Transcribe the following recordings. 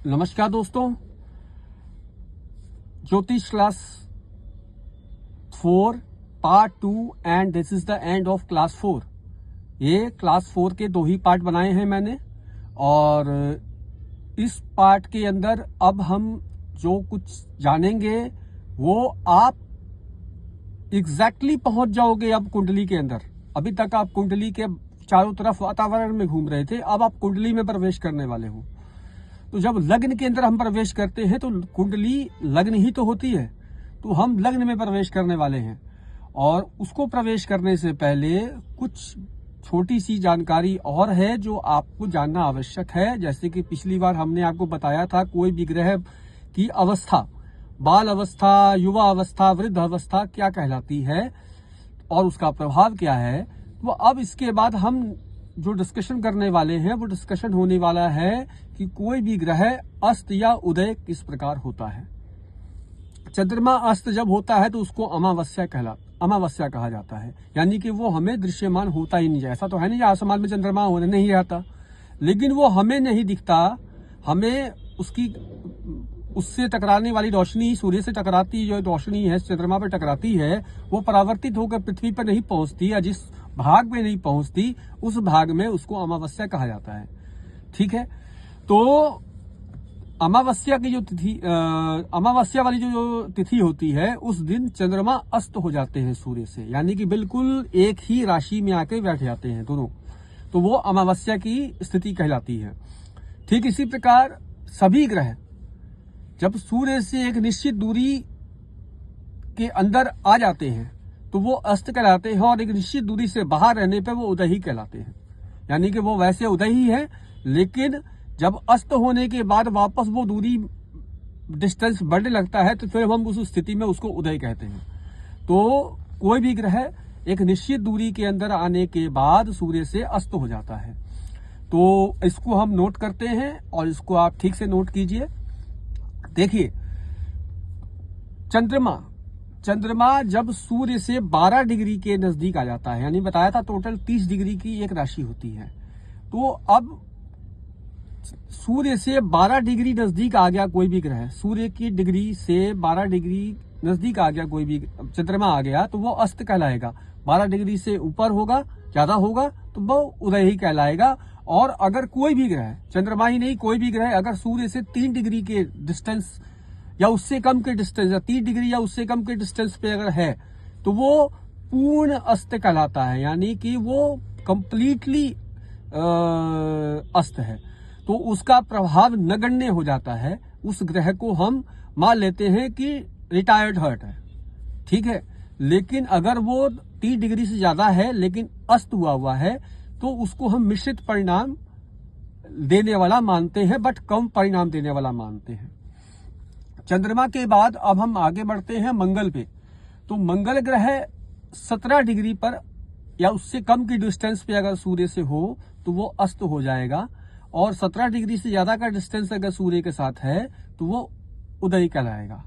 नमस्कार दोस्तों, ज्योतिष class 4 part 2 and this is the end of class 4। ये क्लास 4 के 2 ही पार्ट बनाए हैं मैंने, और इस पार्ट के अंदर अब हम जो कुछ जानेंगे वो आप एग्जैक्टली पहुंच जाओगे। अब कुंडली के अंदर, अभी तक आप कुंडली के चारों तरफ वातावरण में घूम रहे थे, अब आप कुंडली में प्रवेश करने वाले हो। तो जब लग्न के अंदर हम प्रवेश करते हैं तो कुंडली लग्न ही तो होती है, तो हम लग्न में प्रवेश करने वाले हैं। और उसको प्रवेश करने से पहले कुछ छोटी सी जानकारी और है जो आपको जानना आवश्यक है। जैसे कि पिछली बार हमने आपको बताया था, कोई भी ग्रह की अवस्था, बाल अवस्था, युवा अवस्था, वृद्ध अवस्था क्या कहलाती है और उसका प्रभाव क्या है। तो अब इसके बाद हम जो डिस्कशन करने वाले हैं वो डिस्कशन होने वाला है कि कोई भी ग्रह अस्त या उदय किस प्रकार होता है। चंद्रमा अस्त जब होता है तो उसको अमावस्या कहा जाता है, यानी कि वो हमें दृश्यमान होता ही नहीं है। ऐसा तो है नहीं आसमान में चंद्रमा होने नहीं आता, लेकिन वो हमें नहीं दिखता। हमें उससे टकराने वाली रोशनी, सूर्य से टकराती जो रोशनी है चंद्रमा पर टकराती है, वो परावर्तित होकर पृथ्वी पर नहीं पहुंचती, या जिस भाग में नहीं पहुंचती उस भाग में उसको अमावस्या कहा जाता है। ठीक है, तो अमावस्या की जो तिथि, अमावस्या वाली जो तिथि होती है उस दिन चंद्रमा अस्त हो जाते हैं सूर्य से, यानी कि बिल्कुल एक ही राशि में आके बैठ जाते हैं दोनों, तो वो अमावस्या की स्थिति कहलाती है। ठीक इसी प्रकार सभी ग्रह जब सूर्य से एक निश्चित दूरी के अंदर आ जाते हैं तो वो अस्त कहलाते हैं, और एक निश्चित दूरी से बाहर रहने पर वो उदय ही कहलाते हैं। यानी कि वो वैसे उदय ही है, लेकिन जब अस्त होने के बाद वापस वो दूरी, डिस्टेंस बढ़ने लगता है तो फिर हम उस स्थिति में उसको उदय कहते हैं। तो कोई भी ग्रह एक निश्चित दूरी के अंदर आने के बाद सूर्य से अस्त हो जाता है। तो इसको हम नोट करते हैं और इसको आप ठीक से नोट कीजिए। देखिए, चंद्रमा जब सूर्य से 12 डिग्री के नजदीक आ जाता है, यानी बताया था टोटल 30 डिग्री की एक राशि होती है, तो अब सूर्य से 12 डिग्री नजदीक आ गया कोई भी ग्रह, सूर्य की डिग्री से 12 डिग्री नजदीक आ गया कोई भी चंद्रमा आ गया, तो वो अस्त कहलाएगा। 12 डिग्री से ऊपर होगा, ज्यादा होगा तो वो उदय ही कहलाएगा। और अगर कोई भी ग्रह, चंद्रमा ही नहीं कोई भी ग्रह, अगर सूर्य से 3 डिग्री के डिस्टेंस या उससे कम के डिस्टेंस, या 3 डिग्री या उससे कम के डिस्टेंस पे अगर है, तो वो पूर्ण अस्त कहलाता है, यानी कि वो कंप्लीटली अस्त है। तो उसका प्रभाव नगण्य हो जाता है। उस ग्रह को हम मान लेते हैं कि रिटायर्ड हर्ट है, ठीक है। लेकिन अगर वो 3 डिग्री से ज्यादा है लेकिन अस्त हुआ है, तो उसको हम मिश्रित परिणाम देने वाला मानते हैं, बट कम परिणाम देने वाला मानते हैं। चंद्रमा के बाद अब हम आगे बढ़ते हैं मंगल पे। तो मंगल ग्रह 17 डिग्री पर या उससे कम की डिस्टेंस पे अगर सूर्य से हो तो वो अस्त हो जाएगा, और 17 डिग्री से ज्यादा का डिस्टेंस अगर सूर्य के साथ है तो वो उदय कहलाएगा।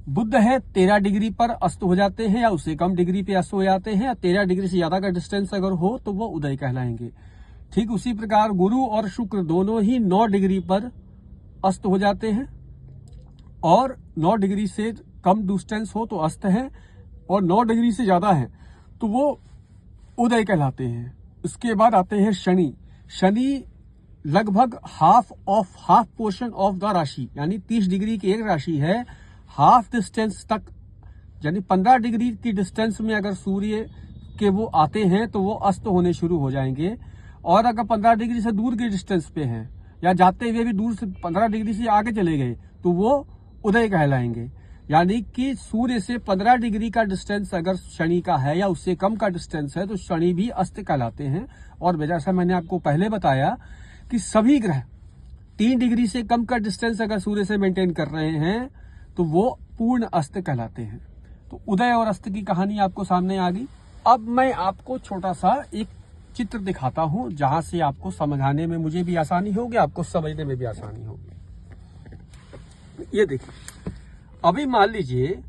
बुध है 13 डिग्री पर अस्त हो जाते हैं, या उससे कम डिग्री पे अस्त हो जाते हैं, या 13 डिग्री से ज्यादा का डिस्टेंस अगर हो तो वो उदय कहलाएंगे। ठीक उसी प्रकार गुरु और शुक्र दोनों ही 9 डिग्री पर अस्त हो जाते हैं, और 9 डिग्री से कम डिस्टेंस हो तो अस्त है, और 9 डिग्री से ज्यादा है तो वो उदय कहलाते हैं। इसके बाद आते हैं शनि लगभग हाफ पोर्शन ऑफ द राशि, यानी 30 डिग्री की एक राशि है, हाफ डिस्टेंस तक, यानी 15 डिग्री की डिस्टेंस में अगर सूर्य के वो आते हैं तो वो अस्त होने शुरू हो जाएंगे। और अगर 15 डिग्री से दूर के डिस्टेंस पे हैं, या जाते हुए भी दूर से 15 डिग्री से आगे चले गए, तो वो उदय कहलाएंगे। यानी कि सूर्य से 15 डिग्री का डिस्टेंस अगर शनि का है या उससे कम का डिस्टेंस है तो शनि भी अस्त कहलाते हैं। और जैसा मैंने आपको पहले बताया कि सभी ग्रह 3 डिग्री से कम का डिस्टेंस अगर सूर्य से मेंटेन कर रहे हैं तो वो पूर्ण अस्त कहलाते हैं। तो उदय और अस्त की कहानी आपको सामने आ गई। अब मैं आपको छोटा सा एक चित्र दिखाता हूं, जहां से आपको समझाने में मुझे भी आसानी होगी, आपको समझने में भी आसानी होगी। ये देखिए, अभी मान लीजिए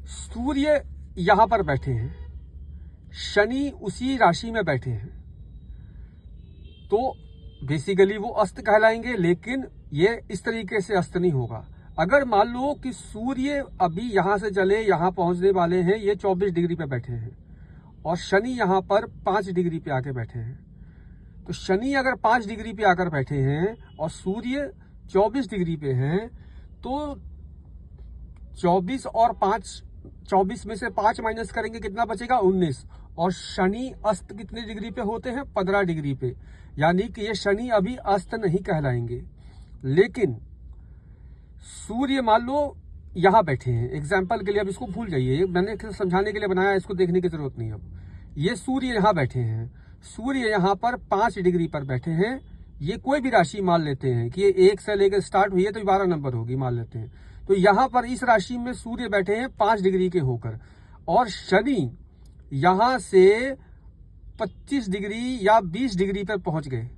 सूर्य यहां पर बैठे हैं, शनि उसी राशि में बैठे हैं, तो बेसिकली वो अस्त कहलाएंगे, लेकिन ये इस तरीके से अस्त नहीं होगा। अगर मान लो कि सूर्य अभी यहां से चले यहां पहुंचने वाले हैं, ये 24 डिग्री पे बैठे हैं और शनि यहां पर 5 डिग्री पे आके बैठे हैं, तो शनि अगर 5 डिग्री पे आकर बैठे हैं और सूर्य 24 डिग्री पे हैं, तो 24 और 5, 24 में से 5 माइनस करेंगे कितना बचेगा? 19। और शनि अस्त कितने डिग्री पे होते हैं? 15 डिग्री पे। यानी कि ये शनि अभी अस्त नहीं कहलाएंगे। लेकिन सूर्य मान लो यहां बैठे हैं, एग्जाम्पल के लिए, अब इसको भूल जाइए, मैंने समझाने के लिए बनाया, इसको देखने की जरूरत नहीं। अब ये सूर्य यहां बैठे हैं, सूर्य यहां पर 5 डिग्री पर बैठे हैं। ये कोई भी राशि मान लेते हैं कि ये 1 से लेकर स्टार्ट हुई है तो 12 नंबर होगी, मान लेते हैं। तो यहां पर इस राशि में सूर्य बैठे हैं 5 डिग्री के होकर, और शनि यहां से 25 डिग्री या 20 डिग्री पर पहुंच गए,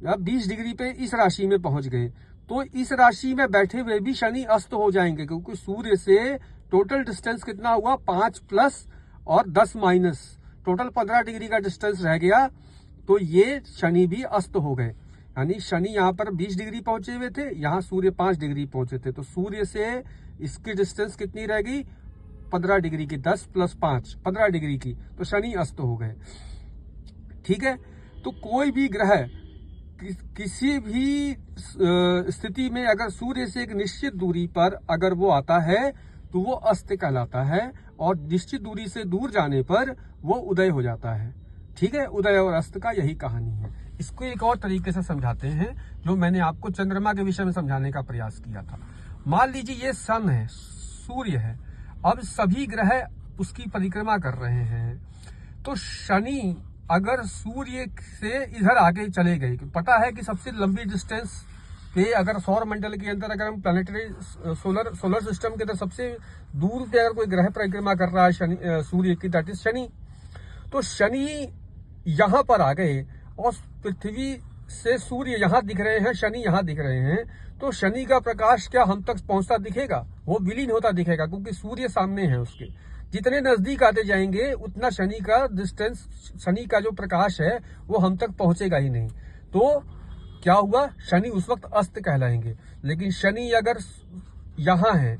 या 20 डिग्री पे इस राशि में पहुंच गए। तो इस राशि में बैठे हुए भी शनि अस्त हो जाएंगे, क्योंकि सूर्य से टोटल डिस्टेंस कितना हुआ? 5 प्लस और 10 माइनस, टोटल 15 डिग्री का डिस्टेंस रह गया। तो ये शनि भी अस्त हो गए। यानी शनि यहाँ पर 20 डिग्री पहुंचे हुए थे, यहाँ सूर्य 5 डिग्री पहुंचे थे, तो सूर्य से इसकी डिस्टेंस कितनी रह गई? 15 डिग्री की, 10 प्लस 5, 15 डिग्री की, तो शनि अस्त हो गए। ठीक है। तो कोई भी ग्रह किसी भी स्थिति में अगर सूर्य से एक निश्चित दूरी पर अगर वो आता है तो वो अस्त कहलाता है, और निश्चित दूरी से दूर जाने पर वो उदय हो जाता है। ठीक है। उदय और अस्त का यही कहानी है। इसको एक और तरीके से समझाते हैं, जो मैंने आपको चंद्रमा के विषय में समझाने का प्रयास किया था। मान लीजिए ये सन है, सूर्य है, अब सभी ग्रह उसकी परिक्रमा कर रहे हैं। तो शनि अगर सूर्य से इधर आगे चले गए, पता है कि सबसे लंबी डिस्टेंस पे अगर सौर मंडल के अंदर अगर हम प्लैनेटरी सोलर सिस्टम के अंदर सबसे दूर पे अगर कोई ग्रह परिक्रमा कर रहा है सूर्य की, दैट इज शनि। तो शनि यहां पर आ गए और पृथ्वी से सूर्य यहां दिख रहे हैं, शनि यहां दिख रहे हैं, तो शनि का प्रकाश क्या हम तक पहुंचता दिखेगा? वो विलीन होता दिखेगा, क्योंकि सूर्य सामने है उसके। जितने नजदीक आते जाएंगे उतना शनि का डिस्टेंस, शनि का जो प्रकाश है वो हम तक पहुंचेगा ही नहीं। तो क्या हुआ? शनि उस वक्त अस्त कहलाएंगे। लेकिन शनि अगर यहां है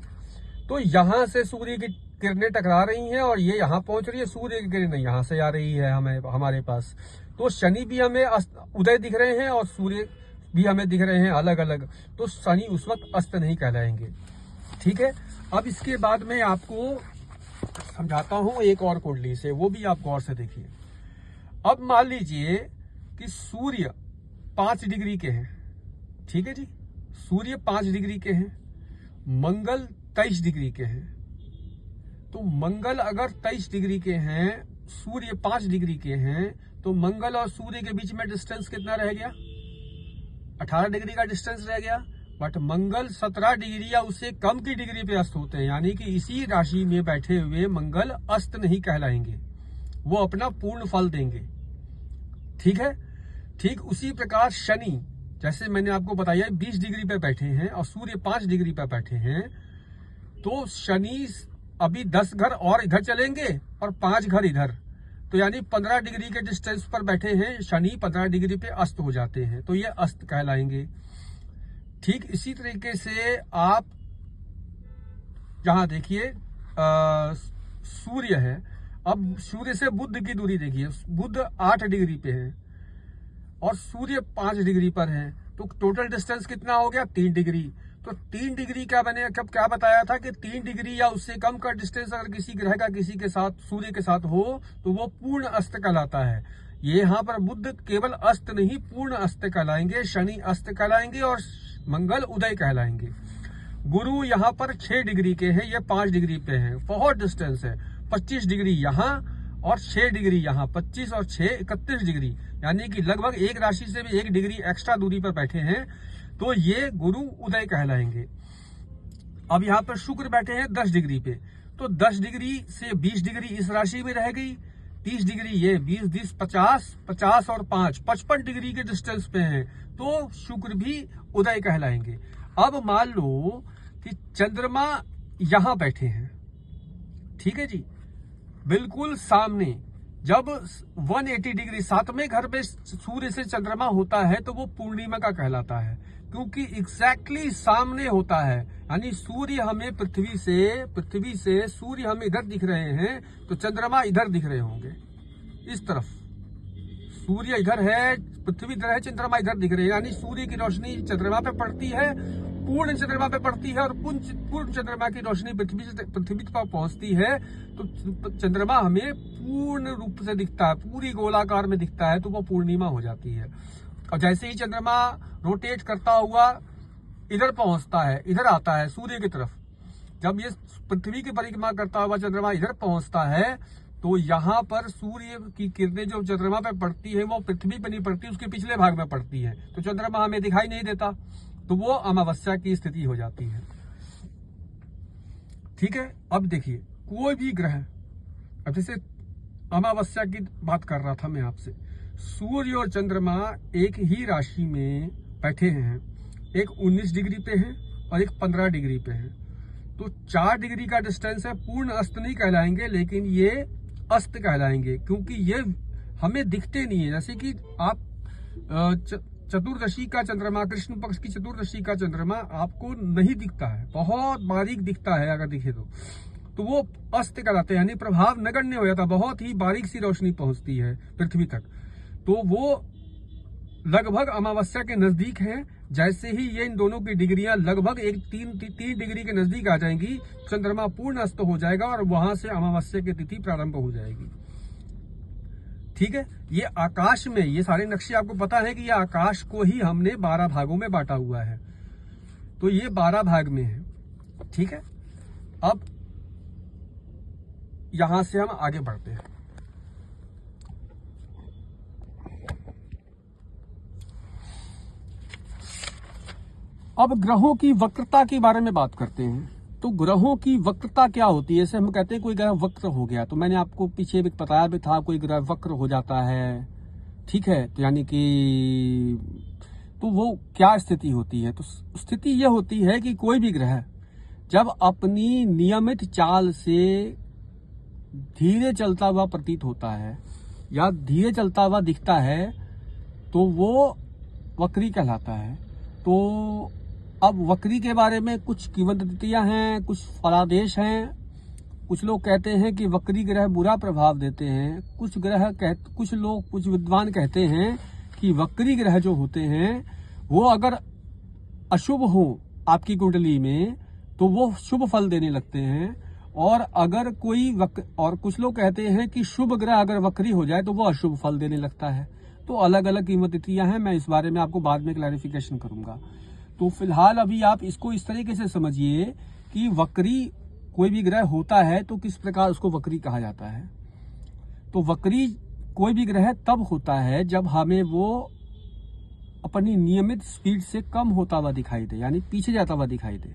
तो यहां से सूर्य की किरणें टकरा रही हैं और ये यहां पहुंच रही है, सूर्य की किरणें यहां से आ रही है हमारे पास। तो शनि भी हमें उदय दिख रहे हैं और सूर्य भी हमें दिख रहे हैं अलग अलग, तो शनि उस वक्त अस्त नहीं कहलाएंगे। ठीक है। अब इसके बाद में आपको समझाता हूं एक और कुंडली से, वो भी आप गौर से देखिए। अब मान लीजिए कि सूर्य 5 डिग्री के हैं। ठीक है जी, सूर्य 5 डिग्री के हैं, मंगल 23 डिग्री के हैं। तो मंगल अगर 23 डिग्री के हैं, सूर्य 5 डिग्री के हैं, तो मंगल और सूर्य के बीच में डिस्टेंस कितना रह गया? 18 डिग्री का डिस्टेंस रह गया। बट मंगल 17 डिग्री या उससे कम की डिग्री पे अस्त होते हैं, यानी कि इसी राशि में बैठे हुए मंगल अस्त नहीं कहलाएंगे, वो अपना पूर्ण फल देंगे। ठीक है। ठीक उसी प्रकार शनि, जैसे मैंने आपको बताया 20 डिग्री पे बैठे हैं और सूर्य 5 डिग्री पे बैठे हैं, तो शनि अभी 10 घर और इधर चलेंगे और 5 घर इधर, तो यानी 15 डिग्री के डिस्टेंस पर बैठे हैं शनि, 15 डिग्री पे अस्त हो जाते हैं, तो ये अस्त कहलाएंगे। ठीक इसी तरीके से आप यहां देखिए सूर्य है, अब सूर्य से बुध की दूरी देखिए, बुध 8 डिग्री पे है और सूर्य 5 डिग्री पर है, तो टोटल डिस्टेंस कितना हो गया? 3 डिग्री। तो 3 डिग्री का मैंने कब क्या बताया था कि 3 डिग्री या उससे कम का डिस्टेंस अगर किसी ग्रह का किसी के साथ, सूर्य के साथ हो, तो वो पूर्ण अस्त कहलाता है। ये यहाँ पर बुध केवल अस्त नहीं पूर्ण अस्त कहलाएंगे, शनि अस्त कहलाएंगे और मंगल उदय कहलाएंगे। गुरु यहाँ पर 6 डिग्री के हैं, ये 5 डिग्री पे हैं, बहुत डिस्टेंस है। 25 डिग्री यहाँ और 6 डिग्री यहाँ, 25 और 6 31 डिग्री, यानी कि लगभग एक राशि से भी 1 डिग्री एक्स्ट्रा दूरी पर बैठे हैं, तो ये गुरु उदय कहलाएंगे। अब यहाँ पर शुक्र बैठे हैं 10 डिग्री पे, तो 10 डिग्री से 20 डिग्री इस राशि में रह गई, 30 डिग्री ये, 20 20 50, 50 और 5 55 डिग्री के डिस्टेंस पे हैं, तो शुक्र भी उदय कहलाएंगे। अब मान लो कि चंद्रमा यहां बैठे हैं, ठीक है जी, बिल्कुल सामने, जब 180 डिग्री 7वें घर पे सूर्य से चंद्रमा होता है तो वो पूर्णिमा का कहलाता है। क्योंकि एग्जैक्टली सामने होता है। यानी सूर्य हमें पृथ्वी से सूर्य हमें इधर दिख रहे हैं, तो चंद्रमा इधर दिख रहे होंगे, इस तरफ। सूर्य इधर है, पृथ्वी इधर है, चंद्रमा इधर दिख रहे हैं। यानी सूर्य की रोशनी चंद्रमा पे पड़ती है, पूर्ण चंद्रमा पे पड़ती है, और पूर्ण चंद्रमा की रोशनी पृथ्वी पर पहुंचती है, तो चंद्रमा हमें पूर्ण रूप से दिखता है, पूरी गोलाकार में दिखता है, तो वो पूर्णिमा हो जाती है। और जैसे ही चंद्रमा रोटेट करता हुआ इधर पहुंचता है, इधर आता है सूर्य की तरफ, जब ये पृथ्वी की परिक्रमा करता हुआ चंद्रमा इधर पहुंचता है, तो यहाँ पर सूर्य की किरणें जो चंद्रमा पे पड़ती है वो पृथ्वी पे नहीं पड़ती, उसके पिछले भाग में पड़ती है, तो चंद्रमा हमें दिखाई नहीं देता, तो वो अमावस्या की स्थिति हो जाती है। ठीक है, अब देखिए कोई भी ग्रह, अब जैसे अमावस्या की बात कर रहा था मैं आपसे, सूर्य और चंद्रमा एक ही राशि में बैठे हैं, एक 19 डिग्री पे है और एक 15 डिग्री पे है, तो 4 डिग्री का डिस्टेंस है। पूर्ण अस्त नहीं कहलाएंगे, लेकिन ये अस्त कहलाएंगे, क्योंकि ये हमें दिखते नहीं है। जैसे कि आप चतुर्दशी का चंद्रमा, कृष्ण पक्ष की चतुर्दशी का चंद्रमा आपको नहीं दिखता है, बहुत बारीक दिखता है, अगर दिखे तो वो अस्त कहलाते हैं, यानी प्रभाव नगण्य हो जाता, बहुत ही बारीक सी रोशनी पहुंचती है पृथ्वी तक, तो वो लगभग अमावस्या के नजदीक है। जैसे ही ये इन दोनों की डिग्रियां लगभग 3 डिग्री के नजदीक आ जाएंगी, चंद्रमा पूर्ण अस्त हो जाएगा और वहां से अमावस्या की तिथि प्रारंभ हो जाएगी। ठीक है, ये आकाश में, ये सारे नक्शे आपको पता है कि ये आकाश को ही हमने 12 भागों में बांटा हुआ है, तो ये 12 भाग में है। ठीक है, अब यहां से हम आगे बढ़ते हैं। अब ग्रहों की वक्रता के बारे में बात करते हैं। तो ग्रहों की वक्रता क्या होती है? जैसे हम कहते हैं कोई ग्रह वक्र हो गया, तो मैंने आपको पीछे भी बताया भी था, कोई ग्रह वक्र हो जाता है। ठीक है, तो यानी कि तो वो क्या स्थिति होती है? तो स्थिति यह होती है कि कोई भी ग्रह जब अपनी नियमित चाल से धीरे चलता हुआ प्रतीत होता है या धीरे चलता हुआ दिखता है, तो वो वक्री कहलाता है। तो अब वक्री के बारे में कुछ किंवदंतियां हैं, कुछ फलादेश हैं। कुछ लोग कहते हैं कि वक्री ग्रह बुरा प्रभाव देते हैं, कुछ लोग, कुछ विद्वान कहते हैं कि वक्री ग्रह जो होते हैं वो अगर अशुभ हो आपकी कुंडली में तो वो शुभ फल देने लगते हैं, और अगर और कुछ लोग कहते हैं कि शुभ ग्रह अगर वक्री हो जाए तो वो अशुभ फल देने लगता है। तो अलग अलग किंवदंतियां हैं, मैं इस बारे में आपको बाद में क्लैरिफिकेशन करूंगा। तो फिलहाल अभी आप इसको इस तरीके से समझिए कि वक्री कोई भी ग्रह होता है तो किस प्रकार उसको वक्री कहा जाता है। तो वक्री कोई भी ग्रह तब होता है जब हमें वो अपनी नियमित स्पीड से कम होता हुआ दिखाई दे, यानी पीछे जाता हुआ दिखाई दे।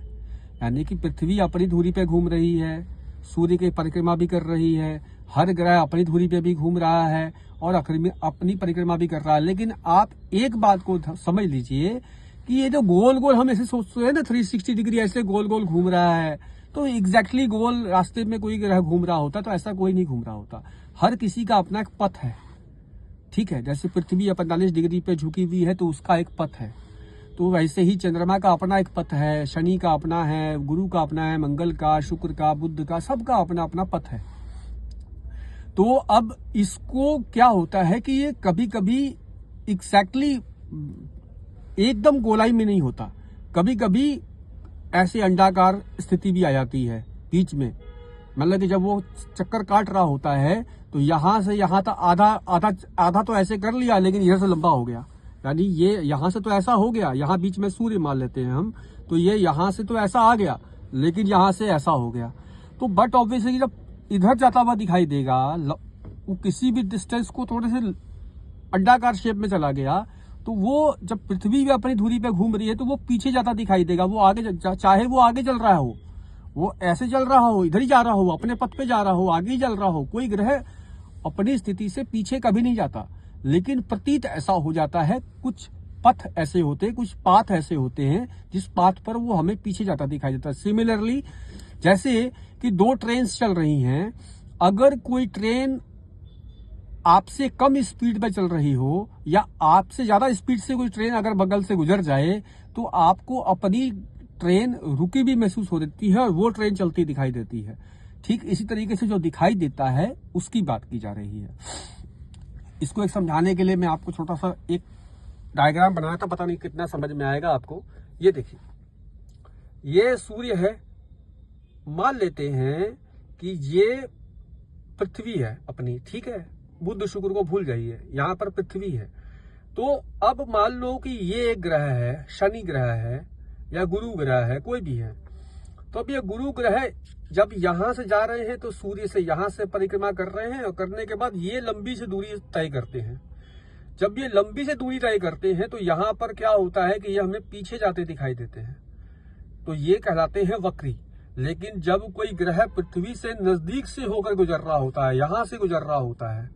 यानी कि पृथ्वी अपनी धुरी पे घूम रही है, सूर्य की परिक्रमा भी कर रही है, हर ग्रह अपनी धुरी पे भी घूम रहा है और अपनी परिक्रमा भी कर रहा है, लेकिन आप एक बात को समझ लीजिए कि ये जो गोल गोल हम ऐसे सोचते हैं ना, 360 डिग्री ऐसे गोल गोल घूम रहा है, तो एग्जैक्टली गोल रास्ते में कोई ग्रह घूम रहा होता तो ऐसा कोई नहीं घूम रहा होता। हर किसी का अपना एक पथ है। ठीक है, जैसे पृथ्वी 45 डिग्री पे झुकी हुई है तो उसका एक पथ है, तो वैसे ही चंद्रमा का अपना एक पथ है, शनि का अपना है, गुरु का अपना है, मंगल का, शुक्र का, बुध का, सबका अपना अपना पथ है। तो अब इसको क्या होता है कि ये कभी कभी एग्जैक्टली एकदम गोलाई में नहीं होता, कभी कभी ऐसे अंडाकार स्थिति भी आ जाती है बीच में। मतलब कि जब वो चक्कर काट रहा होता है तो यहां से यहां तक आधा तो ऐसे कर लिया, लेकिन इधर से लंबा हो गया, यानी ये यहां से तो ऐसा हो गया, यहां बीच में सूर्य मान लेते हैं हम, तो ये यहां से तो ऐसा आ गया लेकिन यहां से ऐसा हो गया। तो बट ऑब्वियसली जब इधर जाता हुआ दिखाई देगा, वो किसी भी डिस्टेंस को थोड़े से अंडाकार शेप में चला गया, तो वो जब पृथ्वी भी अपनी धुरी पे घूम रही है तो वो पीछे जाता दिखाई देगा। वो आगे चाहे वो आगे चल रहा हो, वो ऐसे चल रहा हो, इधर ही जा रहा हो, अपने पथ पे जा रहा हो, आगे ही चल रहा हो, कोई ग्रह अपनी स्थिति से पीछे कभी नहीं जाता, लेकिन प्रतीत ऐसा हो जाता है। कुछ पथ ऐसे होते हैं, कुछ पाथ ऐसे होते हैं जिस पाथ पर वो हमें पीछे जाता दिखाई देता है। सिमिलरली जैसे कि 2 ट्रेन चल रही हैं, अगर कोई ट्रेन आपसे कम स्पीड पे चल रही हो या आपसे ज्यादा स्पीड से कोई ट्रेन अगर बगल से गुजर जाए तो आपको अपनी ट्रेन रुकी भी महसूस हो देती है और वो ट्रेन चलती दिखाई देती है। ठीक इसी तरीके से जो दिखाई देता है उसकी बात की जा रही है। इसको एक समझाने के लिए मैं आपको छोटा सा एक डायग्राम बनाया था, पता नहीं कितना समझ में आएगा आपको। ये देखिए, ये सूर्य है, मान लेते हैं कि ये पृथ्वी है अपनी, ठीक है, बुध शुक्र को भूल जाइए, यहाँ पर पृथ्वी है। तो अब मान लो कि ये एक ग्रह है, शनि ग्रह है या गुरु ग्रह है, कोई भी है। तो अब ये गुरु ग्रह जब यहां से जा रहे हैं तो सूर्य से यहां से परिक्रमा कर रहे हैं और करने के बाद ये लंबी सी दूरी तय करते हैं। जब ये लंबी से दूरी तय करते हैं तो यहां पर क्या होता है कि ये हमें पीछे जाते दिखाई देते हैं, तो ये कहलाते हैं वक्री। लेकिन जब कोई ग्रह पृथ्वी से नजदीक से होकर गुजर रहा होता है, यहां से गुजर रहा होता है,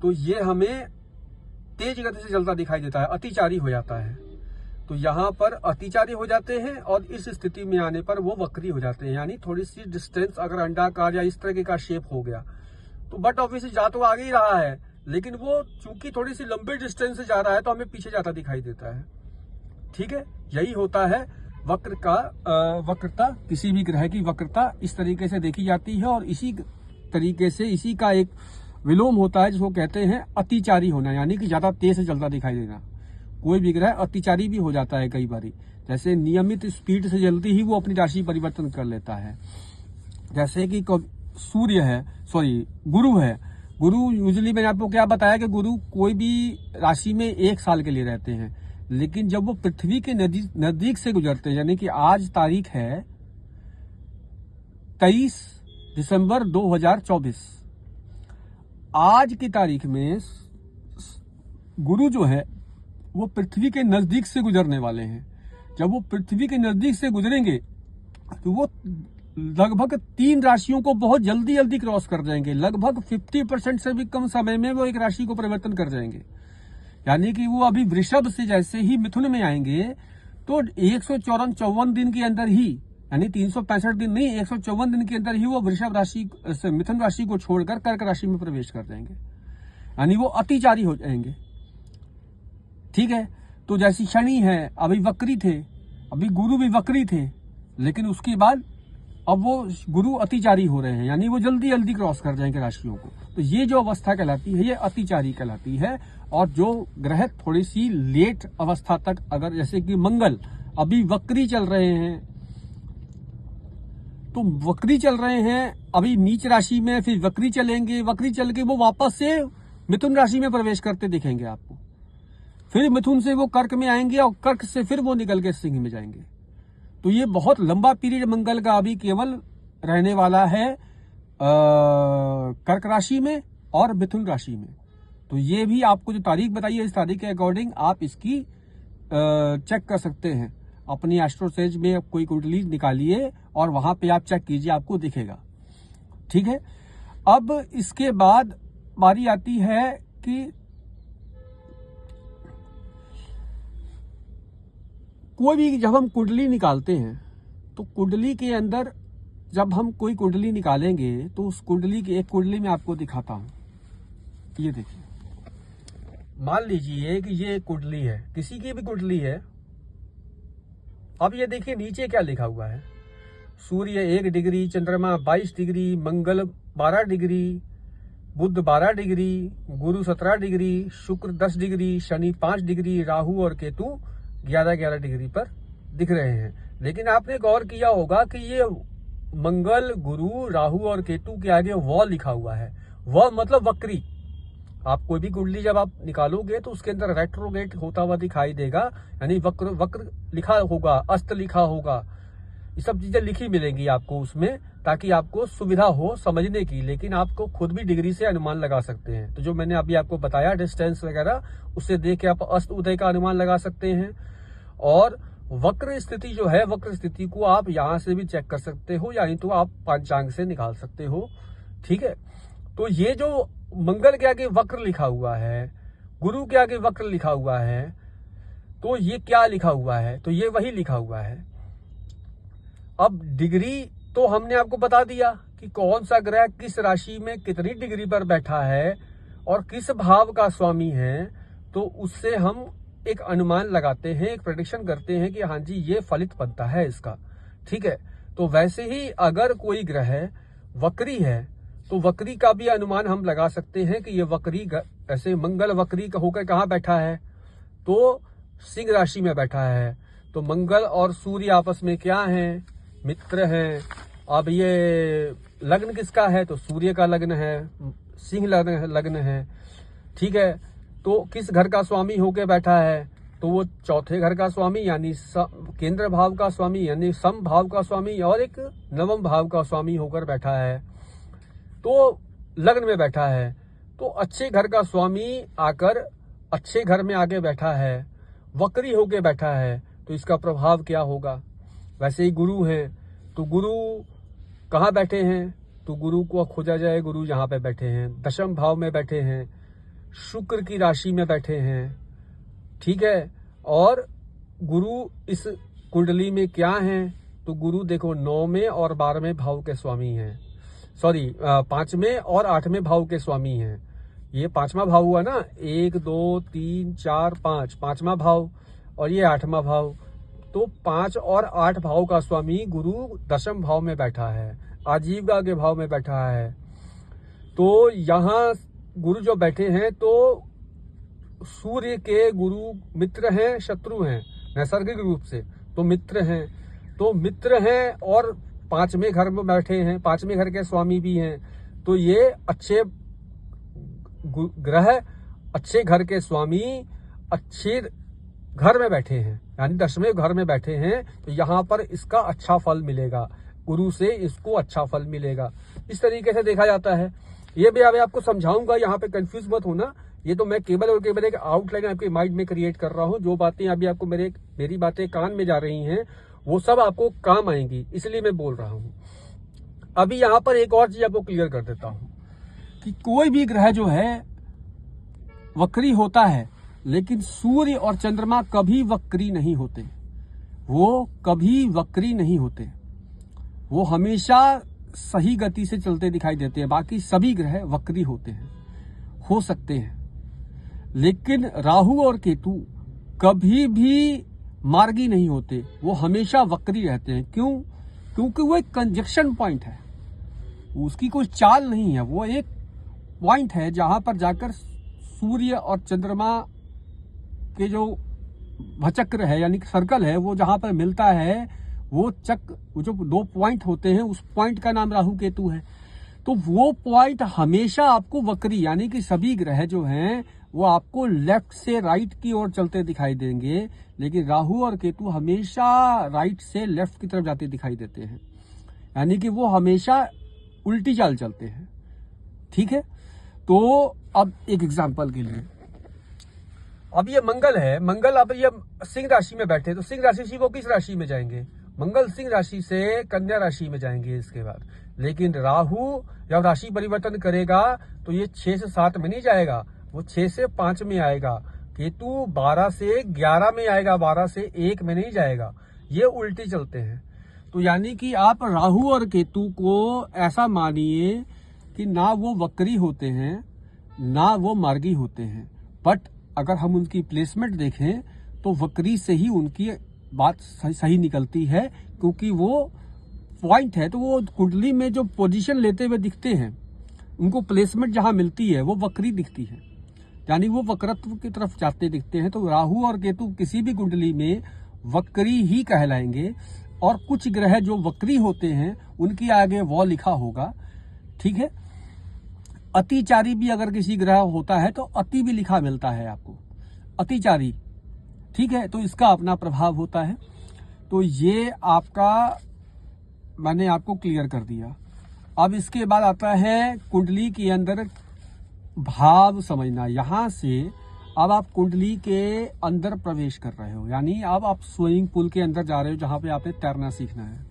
तो ये हमें तेज गति से चलता दिखाई देता है, अतिचारी हो जाता है। तो यहाँ पर अतिचारी हो जाते हैं और इस स्थिति में आने पर वो वक्री हो जाते हैं, यानी थोड़ी सी डिस्टेंस अगर अंडाकार या इस तरह का शेप हो गया तो बट ऑब्वियसली जा तो आगे ही रहा है, लेकिन वो चूंकि थोड़ी सी लंबी डिस्टेंस से जा रहा है तो हमें पीछे जाता दिखाई देता है। ठीक है, यही होता है वक्र का वक्रता। किसी भी ग्रह की वक्रता इस तरीके से देखी जाती है और इसी तरीके से इसी का एक विलोम होता है जिसको कहते हैं अतिचारी होना, यानी कि ज्यादा तेज से चलता दिखाई देना। कोई भी ग्रह अतिचारी भी हो जाता है कई बारी, जैसे नियमित स्पीड से जल्दी ही वो अपनी राशि परिवर्तन कर लेता है। जैसे कि सूर्य है, गुरु है। गुरु यूजुअली मैंने आपको क्या बताया कि गुरु कोई भी राशि में 1 साल के लिए रहते हैं, लेकिन जब वो पृथ्वी के नजदीक से गुजरते हैं, यानी कि आज तारीख है 23 दिसंबर 2024, आज की तारीख में गुरु जो है वो पृथ्वी के नजदीक से गुजरने वाले हैं। जब वो पृथ्वी के नजदीक से गुजरेंगे तो वो लगभग 3 राशियों को बहुत जल्दी जल्दी क्रॉस कर जाएंगे। लगभग 50% से भी कम समय में वो एक राशि को परिवर्तन कर जाएंगे। यानी कि वो अभी वृषभ से जैसे ही मिथुन में आएंगे तो 154 दिन के अंदर ही, यानी 365 दिन नहीं, 154 दिन के अंदर ही वो वृषभ राशि से मिथुन राशि को छोड़कर कर्क राशि में प्रवेश कर जाएंगे, यानी वो अतिचारी हो जाएंगे। ठीक है, तो जैसी शनि है, अभी वक्री थे, अभी गुरु भी वक्री थे, लेकिन उसके बाद अब वो गुरु अतिचारी हो रहे हैं, यानी वो जल्दी जल्दी क्रॉस कर जाएंगे राशियों को। तो ये जो अवस्था कहलाती है ये अतिचारी कहलाती है। और जो ग्रह थोड़ी सी लेट अवस्था तक, अगर जैसे कि मंगल अभी वक्री चल रहे हैं, तो वक्री चल रहे हैं अभी नीच राशि में, फिर वक्री चलेंगे, वक्री चल के वो वापस से मिथुन राशि में प्रवेश करते दिखेंगे आपको। फिर मिथुन से वो कर्क में आएंगे और कर्क से फिर वो निकल के सिंह में जाएंगे। तो ये बहुत लंबा पीरियड मंगल का अभी केवल रहने वाला है कर्क राशि में और मिथुन राशि में। तो ये भी आपको जो तारीख बताई है, इस तारीख के अकॉर्डिंग आप इसकी चेक कर सकते हैं। अपनी एस्ट्रोसेज में कोई कुंडली निकालिए और वहां पे आप चेक कीजिए, आपको दिखेगा। ठीक है, अब इसके बाद बारी आती है कि कोई भी जब हम कुंडली निकालते हैं तो कुंडली के अंदर जब हम कोई कुंडली निकालेंगे तो उस कुंडली की एक कुंडली में आपको दिखाता हूं। ये देखिए, मान लीजिए कि ये एक कुंडली है, किसी की भी कुंडली है। अब ये देखिए नीचे क्या लिखा हुआ है, सूर्य 1 डिग्री, चंद्रमा 22 डिग्री, मंगल 12 डिग्री, बुध 12 डिग्री, गुरु 17 डिग्री, शुक्र 10 डिग्री, शनि 5 डिग्री, राहु और केतु 11-11 डिग्री पर दिख रहे हैं। लेकिन आपने गौर किया होगा कि ये मंगल, गुरु, राहु और केतु के आगे व लिखा हुआ है। व मतलब वक्री। आप कोई भी कुंडली जब आप निकालोगे तो उसके अंदर रेट्रोगेट होता हुआ दिखाई देगा, यानी वक्र वक्र लिखा होगा, अस्त लिखा होगा, ये सब चीजें लिखी मिलेंगी आपको उसमें, ताकि आपको सुविधा हो समझने की। लेकिन आपको खुद भी डिग्री से अनुमान लगा सकते हैं। तो जो मैंने अभी आपको बताया डिस्टेंस वगैरह, उससे देख के आप अस्त उदय का अनुमान लगा सकते हैं। और वक्र स्थिति जो है, वक्र स्थिति को आप यहां से भी चेक कर सकते हो, यानी तो आप पंचांग से निकाल सकते हो। ठीक है, तो ये जो मंगल के आगे वक्र लिखा हुआ है, गुरु के आगे वक्र लिखा हुआ है, तो ये क्या लिखा हुआ है, तो ये वही लिखा हुआ है। अब डिग्री तो हमने आपको बता दिया कि कौन सा ग्रह किस राशि में कितनी डिग्री पर बैठा है और किस भाव का स्वामी है, तो उससे हम एक अनुमान लगाते हैं, एक प्रेडिक्शन करते हैं कि हाँ जी ये फलित बनता है इसका। ठीक है, तो वैसे ही अगर कोई ग्रह वक्री है तो वक्री का भी अनुमान हम लगा सकते हैं कि ये वक्री, ऐसे मंगल वक्री होकर कहाँ बैठा है, तो सिंह राशि में बैठा है। तो मंगल और सूर्य आपस में क्या है, मित्र हैं। अब ये लग्न किसका है, तो सूर्य का लग्न है, सिंह लग्न है। ठीक है, तो किस घर का स्वामी होके बैठा है, तो वो चौथे घर का स्वामी यानी केंद्र भाव का स्वामी यानी सम भाव का स्वामी और एक नवम भाव का स्वामी होकर बैठा है, तो लग्न में बैठा है। तो अच्छे घर का स्वामी आकर अच्छे घर में आके बैठा है, वक्री होके बैठा है, तो इसका प्रभाव क्या होगा। वैसे ही गुरु है, तो गुरु कहाँ बैठे हैं, तो गुरु को खोजा जाए, गुरु यहाँ पे बैठे हैं, दशम भाव में बैठे हैं, शुक्र की राशि में बैठे हैं। ठीक है, और गुरु इस कुंडली में क्या है, तो गुरु देखो 9वें और 12वें भाव के स्वामी हैं, सॉरी 5वें और 8वें भाव के स्वामी हैं। ये 5वां भाव हुआ ना, 1 2 3 4 5, 5वां भाव, और ये 8वां भाव। तो 5 और 8 भाव का स्वामी गुरु दशम भाव में बैठा है, आजीविका के भाव में बैठा है। तो यहाँ गुरु जो बैठे हैं, तो सूर्य के गुरु मित्र हैं, शत्रु हैं नैसर्गिक रूप से, तो मित्र हैं, तो मित्र हैं और 5वें घर में बैठे हैं, 5वें घर के स्वामी भी हैं। तो ये अच्छे ग्रह, अच्छे घर के स्वामी अच्छे घर में बैठे हैं यानी 10वें घर में बैठे हैं, तो यहाँ पर इसका अच्छा फल मिलेगा, गुरु से इसको अच्छा फल मिलेगा। इस तरीके से देखा जाता है। ये भी अभी आपको समझाऊंगा, यहाँ पे कंफ्यूज मत होना। ये तो मैं केवल और केवल एक आउटलाइन आपके माइंड में क्रिएट कर रहा हूँ। जो बातें अभी आपको मेरी बातें कान में जा रही हैं, वो सब आपको काम आएंगी, इसलिए मैं बोल रहा हूँ। अभी यहाँ पर एक और चीज आपको क्लियर कर देता हूँ कि कोई भी ग्रह जो है वक्री होता है, लेकिन सूर्य और चंद्रमा कभी वक्री नहीं होते, वो कभी वक्री नहीं होते, वो हमेशा सही गति से चलते दिखाई देते हैं। बाकी सभी ग्रह वक्री होते हैं, हो सकते हैं, लेकिन राहु और केतु कभी भी मार्गी नहीं होते, वो हमेशा वक्री रहते हैं। क्यों? क्योंकि वो एक कंजक्शन पॉइंट है, उसकी कोई चाल नहीं है, वो एक पॉइंट है जहां पर जाकर सूर्य और चंद्रमा के जो भचक्र है यानी सर्कल है, वो जहां पर मिलता है, वो जो 2 पॉइंट होते हैं, उस पॉइंट का नाम राहु केतु है। तो वो पॉइंट हमेशा आपको वक्री यानी कि सभी ग्रह जो हैं वो आपको लेफ्ट से राइट की ओर चलते दिखाई देंगे, लेकिन राहु और केतु हमेशा राइट से लेफ्ट की तरफ जाते दिखाई देते हैं, यानी कि वो हमेशा उल्टी चाल चलते हैं। ठीक है, तो अब एक एग्जांपल के लिए, अब ये मंगल है, मंगल अब ये सिंह राशि में बैठे, तो सिंह राशि से वो किस राशि में जाएंगे, मंगल सिंह राशि से कन्या राशि में जाएंगे इसके बाद। लेकिन राहु जब राशि परिवर्तन करेगा तो ये 6 से 7 में नहीं जाएगा, वो 6 से 5 में आएगा। केतु 12 से 11 में आएगा, 12 से 1 में नहीं जाएगा, ये उल्टी चलते हैं। तो यानी कि आप राहु और केतु को ऐसा मानिए कि ना वो वक्री होते हैं ना वो मार्गी होते हैं, बट अगर हम उनकी प्लेसमेंट देखें तो वक्री से ही उनकी बात सही निकलती है, क्योंकि वो पॉइंट है, तो वो कुंडली में जो पोजीशन लेते हुए दिखते हैं, उनको प्लेसमेंट जहां मिलती है वो वक्री दिखती है, यानी वो वक्रत्व की तरफ जाते दिखते हैं। तो राहु और केतु किसी भी कुंडली में वक्री ही कहलाएंगे, और कुछ ग्रह जो वक्री होते हैं उनके आगे वो लिखा होगा। ठीक है, अतिचारी भी अगर किसी ग्रह होता है तो अति भी लिखा मिलता है आपको, अतिचारी। ठीक है, तो इसका अपना प्रभाव होता है। तो ये आपका मैंने आपको क्लियर कर दिया। अब इसके बाद आता है कुंडली के अंदर भाव समझना। यहां से अब आप कुंडली के अंदर प्रवेश कर रहे हो, यानी अब आप स्विमिंग पूल के अंदर जा रहे हो जहां पे आपने तैरना सीखना है।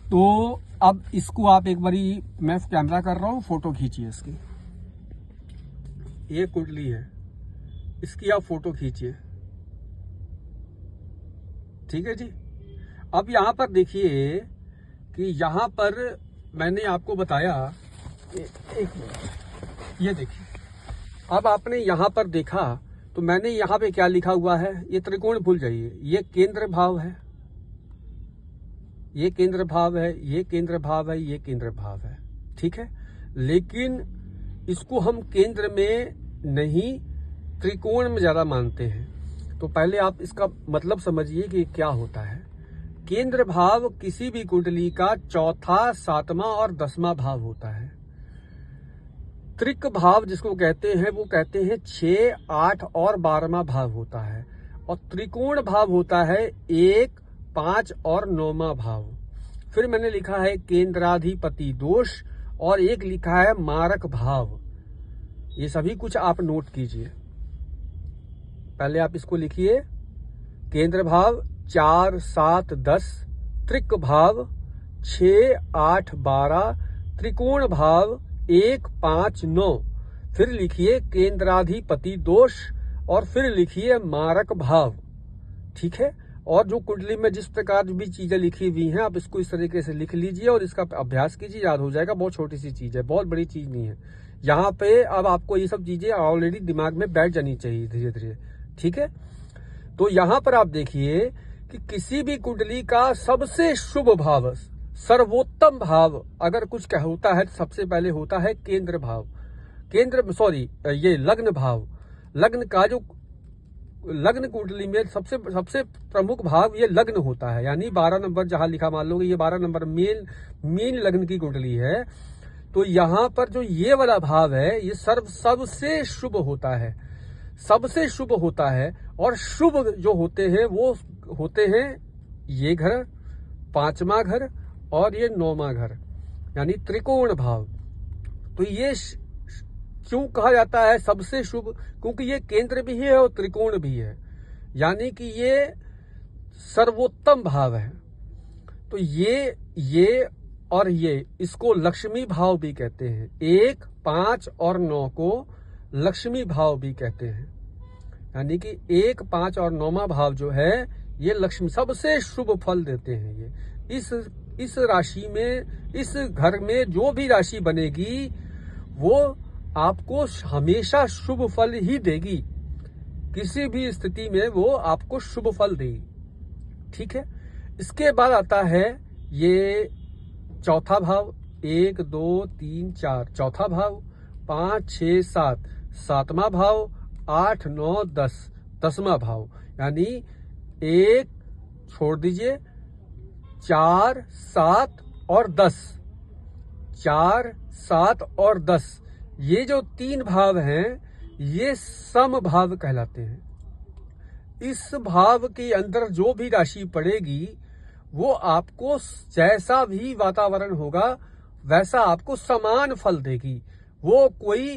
तो अब इसको आप एक बारी, मैं कैमरा कर रहा हूं, फोटो खींचिए इसकी। ये कुंडली है, इसकी आप फोटो खींचिए। ठीक है जी। अब यहां पर देखिए कि यहां पर मैंने आपको बताया, एक मिनट, ये देखिए अब आपने यहाँ पर देखा तो मैंने यहाँ पे क्या लिखा हुआ है, ये त्रिकोण भूल जाइए, ये केंद्र भाव है, ये केंद्र भाव है, ये केंद्र भाव है, ये केंद्र भाव है, ठीक है। लेकिन इसको हम केंद्र में नहीं त्रिकोण में ज्यादा मानते हैं। तो पहले आप इसका मतलब समझिए कि क्या होता है। केंद्र भाव किसी भी कुंडली का चौथा, सातवां और 10वां भाव होता है। त्रिक भाव जिसको कहते हैं वो कहते हैं 6, 8 और 12वां भाव होता है। और त्रिकोण भाव होता है 1, 5 और 9वां भाव। फिर मैंने लिखा है केंद्राधिपति दोष और एक लिखा है मारक भाव। ये सभी कुछ आप नोट कीजिए। पहले आप इसको लिखिए, केंद्र भाव 4, 7, 10, त्रिक भाव 6, 8, 12, त्रिकोण भाव 1, 5, 9। फिर लिखिए केंद्राधिपति दोष और फिर लिखिए मारक भाव, ठीक है। और जो कुंडली में जिस प्रकार भी चीजें लिखी हुई हैं आप इसको इस तरीके से लिख लीजिए और इसका अभ्यास कीजिए, याद हो जाएगा। बहुत छोटी सी चीज है, बहुत बड़ी चीज नहीं है। यहाँ पे अब आपको ये सब चीजें ऑलरेडी दिमाग में बैठ जानी चाहिए धीरे धीरे, ठीक है। तो यहाँ पर आप देखिए कि किसी भी कुंडली का सबसे शुभ भाव, सर्वोत्तम भाव अगर कुछ होता है तो सबसे पहले होता है केंद्र भाव, ये लग्न भाव। लग्न का जो लग्न कुंडली में सबसे प्रमुख भाव ये लग्न होता है, यानी 12 नंबर जहां लिखा, मान लो ये 12 नंबर मीन लग्न की कुंडली है। तो यहाँ पर जो ये वाला भाव है ये सबसे शुभ होता है, सबसे शुभ होता है। और शुभ जो होते हैं वो होते हैं ये घर, 5वां घर और ये 9वां घर, यानी त्रिकोण भाव। तो ये क्यों कहा जाता है सबसे शुभ, क्योंकि ये केंद्र भी है और त्रिकोण भी है, यानी कि ये सर्वोत्तम भाव है। तो ये और ये, इसको लक्ष्मी भाव भी कहते हैं। 1, 5 और 9 को लक्ष्मी भाव भी कहते हैं, यानी कि 1, 5 और 9वां भाव जो है ये लक्ष्मी सबसे शुभ फल देते हैं। ये इस राशि में, इस घर में जो भी राशि बनेगी वो आपको हमेशा शुभ फल ही देगी, किसी भी स्थिति में वो आपको शुभ फल देगी, ठीक है। इसके बाद आता है ये चौथा भाव, 1, 2, 3, 4 चौथा भाव, 5, 6, 7 7वां भाव, 8, 9, 10 10वां भाव, यानी 1 छोड़ दीजिए, 4, 7 और 10, 4, 7 और 10, ये जो 3 भाव हैं ये सम भाव कहलाते हैं। इस भाव के अंदर जो भी राशि पड़ेगी वो आपको जैसा भी वातावरण होगा वैसा आपको समान फल देगी, वो कोई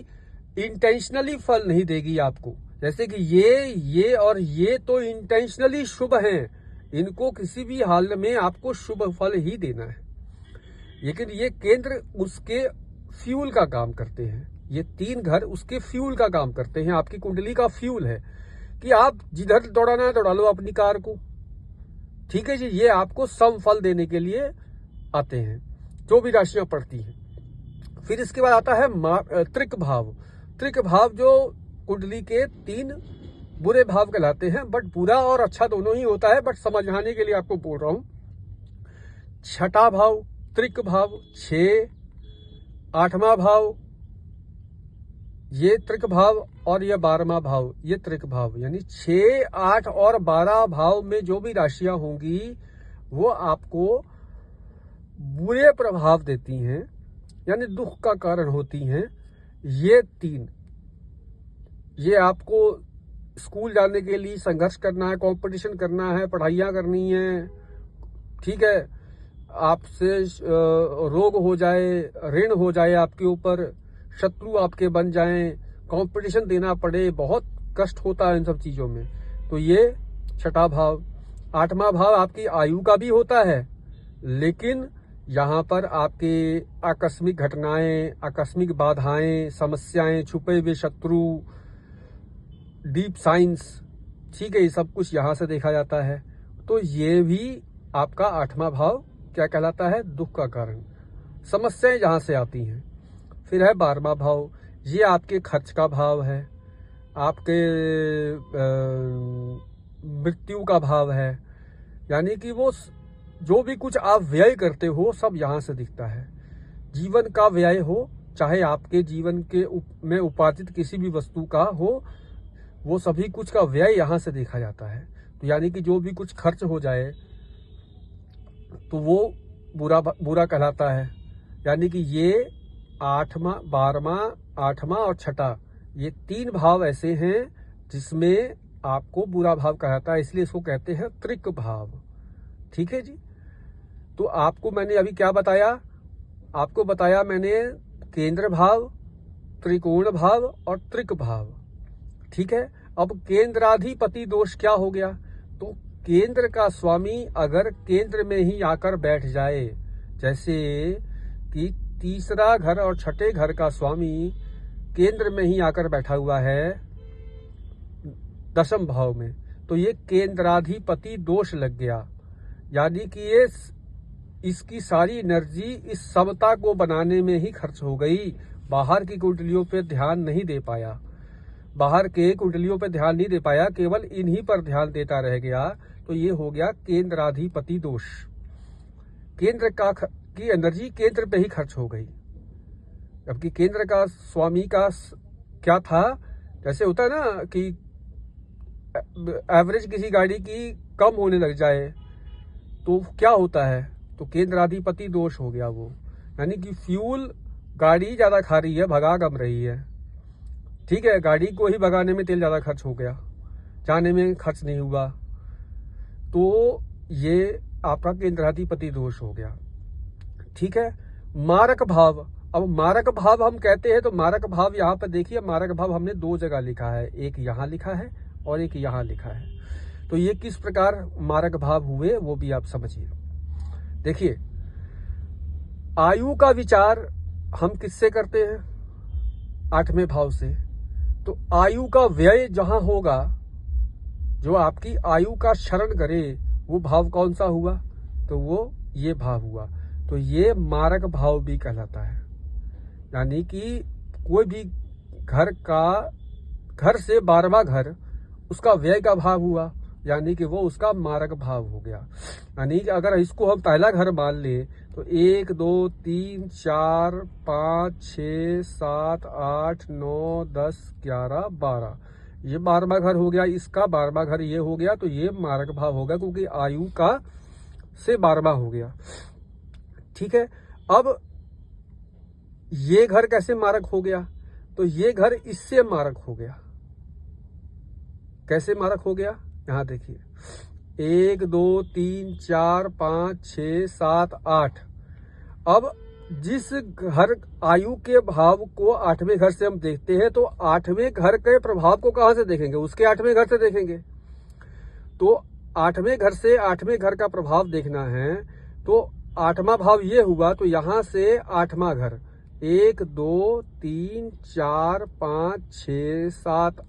इंटेंशनली फल नहीं देगी आपको। जैसे कि ये और ये तो इंटेंशनली शुभ हैं, इनको किसी भी हाल में आपको शुभ फल ही देना है। लेकिन ये केंद्र उसके फ्यूल का काम करते हैं, ये 3 घर उसके फ्यूल का काम करते हैं, आपकी कुंडली का फ्यूल है कि आप जिधर दौड़ाना है दौड़ा लो अपनी कार को, ठीक है जी। ये आपको सम फल देने के लिए आते हैं जो भी राशियां पड़ती हैं। फिर इसके बाद आता है त्रिक भाव। त्रिक भाव जो कुंडली के 3 बुरे भाव कहलाते हैं, बट बुरा और अच्छा दोनों ही होता है, बट समझाने के लिए आपको बोल रहा हूं। छठा भाव त्रिक भाव 6, 8वां भाव ये त्रिक भाव और ये 12वां भाव ये त्रिक भाव, यानी 6, 8 और 12 भाव में जो भी राशियां होंगी वो आपको बुरे प्रभाव देती हैं, यानी दुख का कारण होती हैं। ये 3, ये आपको स्कूल जाने के लिए संघर्ष करना है, कंपटीशन करना है, पढ़ाइयाँ करनी है, ठीक है। आपसे रोग हो जाए, ऋण हो जाए आपके ऊपर, शत्रु आपके बन जाएं, कंपटीशन देना पड़े, बहुत कष्ट होता है इन सब चीजों में। तो ये छठा भाव। 8वां भाव आपकी आयु का भी होता है, लेकिन यहाँ पर आपके आकस्मिक घटनाएं, आकस्मिक बाधाएं, समस्याएं, छुपे हुए शत्रु, डीप साइंस, ठीक है, ये सब कुछ यहाँ से देखा जाता है। तो ये भी आपका 8वां भाव क्या कहलाता है, दुख का कारण, समस्याएं जहां से आती हैं। फिर है 12वां भाव, ये आपके खर्च का भाव है, आपके मृत्यु का भाव है, यानी कि वो जो भी कुछ आप व्यय करते हो सब यहाँ से दिखता है। जीवन का व्यय हो, चाहे आपके जीवन के में उपार्जित किसी भी वस्तु का हो, वो सभी कुछ का व्यय यहाँ से देखा जाता है। तो यानी कि जो भी कुछ खर्च हो जाए तो वो बुरा कहलाता है। यानी कि ये 8वां, 12वां, 8वां और 6वां, ये 3 भाव ऐसे हैं जिसमें आपको बुरा भाव कहलाता है, इसलिए इसको कहते हैं त्रिक भाव। ठीक है जी। तो आपको मैंने अभी क्या बताया? आपको बताया मैंने केंद्र भाव, त्रिकोण भाव और त्रिक भाव। ठीक है। अब केंद्राधिपति दोष क्या हो गया? तो केंद्र का स्वामी अगर केंद्र में ही आकर बैठ जाए, जैसे कि तीसरा घर और छठे घर का स्वामी केंद्र में ही आकर बैठा हुआ है 10वें भाव में, तो ये केंद्राधिपति दोष लग गया। यानी कि ये इसकी सारी एनर्जी इस समता को बनाने में ही खर्च हो गई, बाहर की कुंडलियों पे ध्यान नहीं दे पाया, बाहर के कुंडलियों पे ध्यान नहीं दे पाया, केवल इन्हीं पर ध्यान देता रह गया। तो ये हो गया केंद्राधिपति दोष। केंद्र की एनर्जी केंद्र पे ही खर्च हो गई, जबकि केंद्र का स्वामी का क्या था? जैसे होता है ना कि एवरेज किसी गाड़ी की कम होने लग जाए तो क्या होता है? तो केंद्राधिपति दोष हो गया वो। यानी कि फ्यूल गाड़ी ज्यादा खा रही है, भगा कम रही है। ठीक है, गाड़ी को ही भगाने में तेल ज्यादा खर्च हो गया, जाने में खर्च नहीं हुआ, तो ये आपका केंद्राधिपति दोष हो गया। ठीक है। मारक भाव। अब मारक भाव हम कहते हैं तो मारक भाव यहाँ पर देखिए, मारक भाव हमने 2 जगह लिखा है, एक यहाँ लिखा है और एक यहाँ लिखा है। तो ये किस प्रकार मारक भाव हुए वो भी आप समझिए। देखिए, आयु का विचार हम किससे करते हैं? 8वें भाव से। तो आयु का व्यय जहां होगा, जो आपकी आयु का शरण करे, वो भाव कौन सा हुआ? तो वो ये भाव हुआ। तो ये मारक भाव भी कहलाता है। यानी कि कोई भी घर से 12वां घर उसका व्यय का भाव हुआ, यानी कि वो उसका मारक भाव हो गया। यानी कि अगर इसको हम पहला घर मान ले तो 1, 2, 3, 4, 5, 6, 7, 8, 9, 10, 11, 12, ये 12वां घर हो गया, इसका 12वां घर ये हो गया। तो ये मारक भाव होगा क्योंकि आयु का से 12वां हो गया। ठीक है। अब ये घर कैसे मारक हो गया? तो ये घर इससे मारक हो गया। कैसे मारक हो गया? यहां देखिए, 1, 2, 3, 4, 5, 6, 7, 8। अब जिस घर आयु के भाव को 8वें घर से हम देखते हैं, तो 8वें घर के प्रभाव को कहां से देखेंगे? उसके 8वें घर से देखेंगे। तो 8वें घर से 8वें घर का प्रभाव देखना है तो 8वां भाव ये हुआ, तो यहां से 8वां घर 1, 2, 3, 4, 5, 6, 7,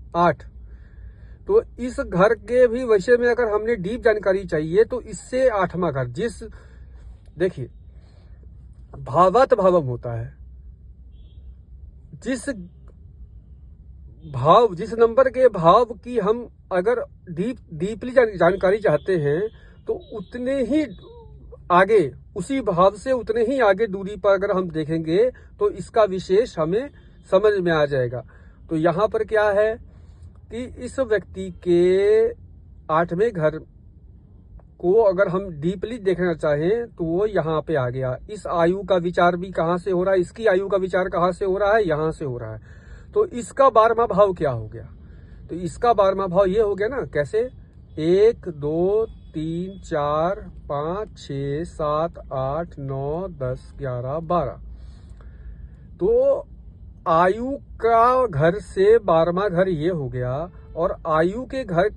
8। तो इस घर के भी विषय में अगर हमने डीप जानकारी चाहिए तो इससे 8वां घर, देखिए भावात भावम होता है, जिस नंबर के भाव की हम अगर डीपली जानकारी चाहते हैं तो उतने ही आगे, उसी भाव से उतने ही आगे दूरी पर अगर हम देखेंगे तो इसका विशेष हमें समझ में आ जाएगा। तो यहाँ पर क्या है कि इस व्यक्ति के 8वें घर को अगर हम डीपली देखना चाहें तो वो यहाँ पे आ गया। इस आयु का विचार भी कहाँ से हो रहा है? इसकी आयु का विचार कहाँ से हो रहा है? यहाँ से हो रहा है। तो इसका 12वां भाव क्या हो गया? तो इसका 12वां भाव ये हो गया ना, कैसे? 1, 2, 3, 4, 5, 6, 7, 8, 9, 10, 11, 12। तो आयु का घर से 12वां घर ये हो गया, और आयु के घर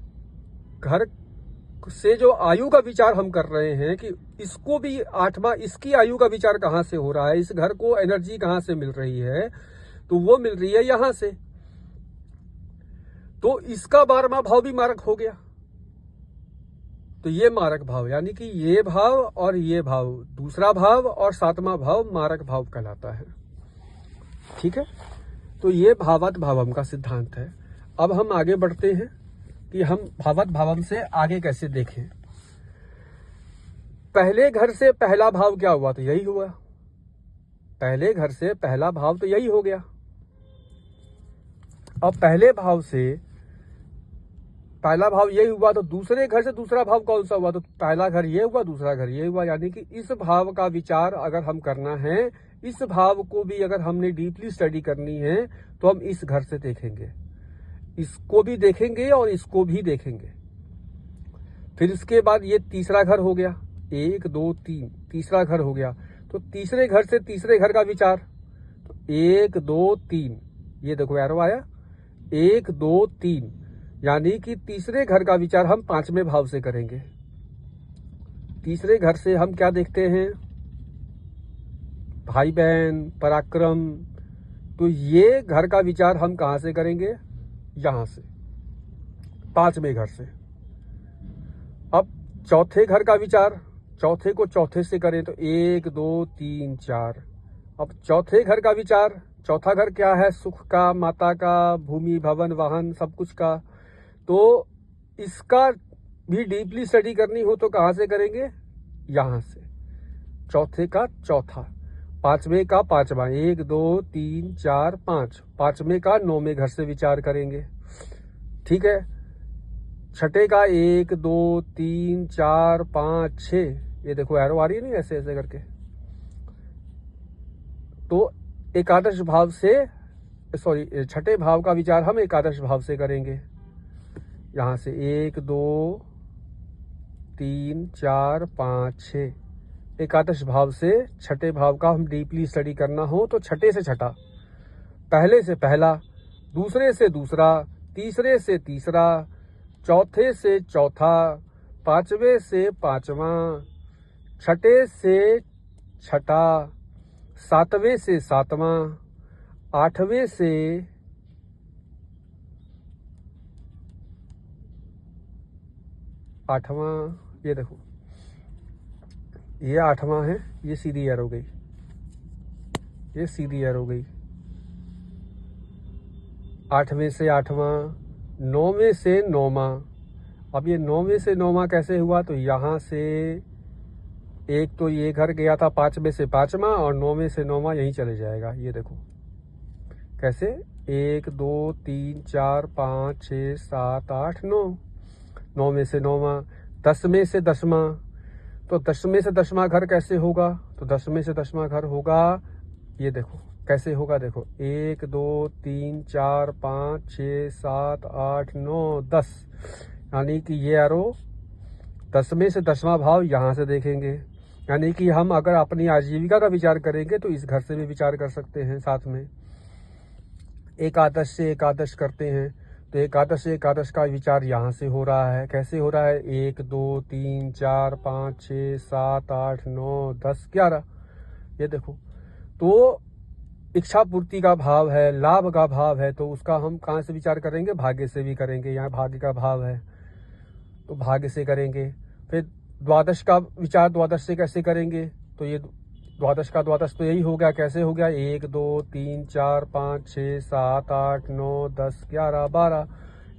से जो आयु का विचार हम कर रहे हैं कि इसको भी 8वां, इसकी आयु का विचार कहां से हो रहा है, इस घर को एनर्जी कहां से मिल रही है? तो वो मिल रही है यहां से। तो इसका 12वां भाव भी मारक हो गया। तो ये मारक भाव, यानी कि ये भाव और ये भाव, दूसरा भाव और 7वां भाव मारक भाव कहलाता है। ठीक है। तो ये भावात भावम का सिद्धांत है। अब हम आगे बढ़ते हैं कि हम भावात भावम से आगे कैसे देखें। पहले घर से पहला भाव क्या हुआ, तो यही हुआ। पहले घर से पहला भाव तो यही हो गया। अब पहले भाव से पहला भाव यही हुआ, तो दूसरे घर से दूसरा भाव कौन सा हुआ, तो पहला घर ये हुआ, दूसरा घर ये हुआ। यानी कि इस भाव का विचार अगर हम करना है, इस भाव को भी अगर हमने डीपली स्टडी करनी है, तो हम इस घर से देखेंगे, इसको भी देखेंगे और इसको भी देखेंगे। फिर इसके बाद ये तीसरा घर हो गया, 1 2 3 तीसरा घर हो गया। तो तीसरे घर से तीसरे घर का विचार, तो 1 2 3, ये देखो एरो आया, 1 2 3, यानी कि तीसरे घर का विचार हम 5वें भाव से करेंगे। तीसरे घर से हम क्या देखते हैं, भाई बहन, पराक्रम। तो ये घर का विचार हम कहां से करेंगे, यहां से, 5वें घर से। अब चौथे घर का विचार, चौथे को चौथे से करें तो 1 2 3 4। अब चौथे घर का विचार, चौथा घर क्या है, सुख का, माता का, भूमि, भवन, वाहन, सब कुछ का। तो इसका भी डीपली स्टडी करनी हो तो कहां से करेंगे, यहां से, चौथे का चौथा। 5वें का 5वां, 1 2 3 4 5। 5वें का 9वें घर से विचार करेंगे, ठीक है। छठे का 1 2 3 4 5 6, ये देखो एरो आ रही है नहीं, ऐसे ऐसे करके। तो एकादश भाव से, सॉरी, छठे भाव का विचार हम एकादश भाव से करेंगे। यहां से 1 2 3 4 5 6, एकादश भाव से छठे भाव का हम डीपली स्टडी करना हो तो छठे से छठा, पहले से पहला, दूसरे से दूसरा, तीसरे से तीसरा, चौथे से चौथा, 5वें से 5वां, छठे से छठा, 7वें से 7वां, 8वें से 8वां, ये देखो ये 8वां है, ये सीधी एरो गई, ये सीधी एरो गई। 8वें से 8वां, 9वें से 9वां। अब ये 9वें से 9वां कैसे हुआ, तो यहां से एक तो ये घर गया था 5वें से 5वां, और 9वें से 9वां यहीं चले जाएगा। ये देखो कैसे, 1 2 3 4 5 6 7 8 9, 9वें से 9वां। 10वें से 10वां, तो 10वें से 10वां घर कैसे होगा, तो 10वें से 10वां घर होगा, ये देखो कैसे होगा, देखो 1 2 3 4 5 6 7 8 9 10, यानी कि ये एरो 10वें से 10वां भाव यहां से देखेंगे। यानी कि हम अगर अपनी आजीविका का विचार करेंगे तो इस घर से भी विचार कर सकते हैं। साथ में एकादश से एकादश करते हैं तो एकादश से एकादश का विचार यहाँ से हो रहा है। कैसे हो रहा है, 1 2 3 4 5 6 7 8 9 10 11, ये देखो। तो इच्छा पूर्ति का भाव है, लाभ का भाव है, तो उसका हम कहाँ से विचार करेंगे, भाग्य से भी करेंगे। यहाँ भाग्य का भाव है तो भाग्य से करेंगे। फिर द्वादश का विचार द्वादश से कैसे करेंगे, तो ये द्वादश का द्वादश तो यही हो गया। कैसे हो गया, 1 2 3 4 5 6 7 8 9 10 11 12,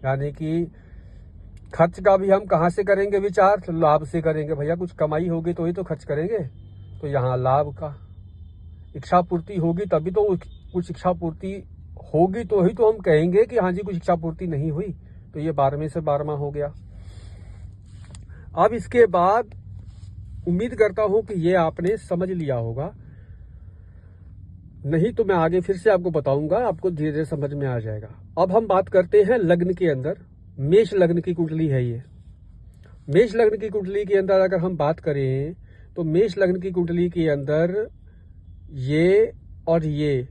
यानी कि खर्च का भी हम कहाँ से करेंगे विचार, तो लाभ से करेंगे। भैया कुछ कमाई होगी तो ही तो खर्च करेंगे, तो यहाँ लाभ का। इच्छा पूर्ति होगी तभी तो, कुछ इच्छा पूर्ति होगी तो ही तो हम कहेंगे कि हाँ जी कुछ इच्छा पूर्ति नहीं हुई, तो ये 12वें से 12वां हो गया। अब इसके बाद उम्मीद करता हूं कि ये आपने समझ लिया होगा, नहीं तो मैं आगे फिर से आपको बताऊंगा, आपको धीरे धीरे समझ में आ जाएगा। अब हम बात करते हैं लग्न के अंदर, मेष लग्न की कुंडली है ये। मेष लग्न की कुंडली के अंदर अगर हम बात करें तो मेष लग्न की कुंडली के अंदर ये और ये,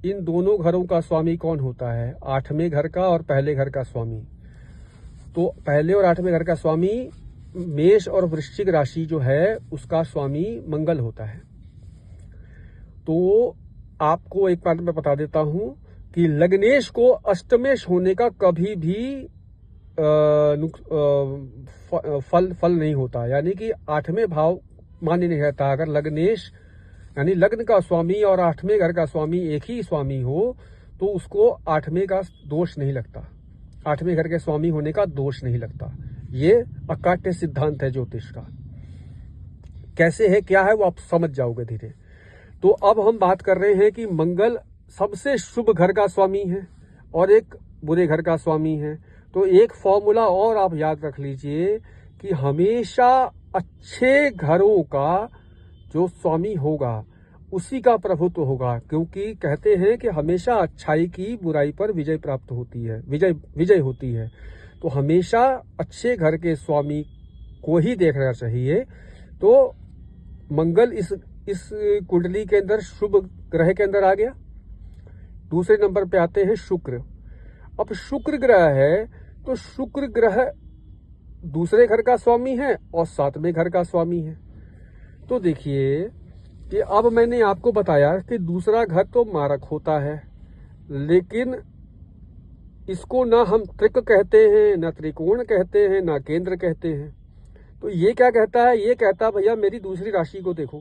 इन दोनों घरों का स्वामी कौन होता है, 8वें घर का और पहले घर का स्वामी। तो पहले और 8वें घर का स्वामी मेष और वृश्चिक राशि जो है उसका स्वामी मंगल होता है। तो आपको एक बात मैं बता देता हूं कि लग्नेश को अष्टमेश होने का कभी भी फल नहीं होता, यानी कि 8वें भाव मान्य नहीं रहता। अगर लग्नेश यानी लग्न का स्वामी और 8वें घर का स्वामी एक ही स्वामी हो तो उसको 8वें का दोष नहीं लगता, 8वें घर के स्वामी होने का दोष नहीं लगता। ये अकाट्य सिद्धांत है ज्योतिष का। कैसे है क्या है वो आप समझ जाओगे धीरे। तो अब हम बात कर रहे हैं कि मंगल सबसे शुभ घर का स्वामी है और एक बुरे घर का स्वामी है। तो एक फॉर्मूला और आप याद रख लीजिए कि हमेशा अच्छे घरों का जो स्वामी होगा उसी का प्रभुत्व होगा, क्योंकि कहते हैं कि हमेशा अच्छाई की बुराई पर विजय प्राप्त होती है, विजय होती है। तो हमेशा अच्छे घर के स्वामी को ही देखना चाहिए। तो मंगल इस कुंडली के अंदर शुभ ग्रह के अंदर आ गया। दूसरे नंबर पे आते हैं शुक्र। अब शुक्र ग्रह है तो शुक्र ग्रह दूसरे घर का स्वामी है और 7वें घर का स्वामी है। तो देखिए कि अब मैंने आपको बताया कि दूसरा घर तो मारक होता है, लेकिन इसको ना हम त्रिक कहते हैं, ना त्रिकोण कहते हैं, ना केंद्र कहते हैं। तो ये क्या कहता है? ये कहता है भैया मेरी दूसरी राशि को देखो।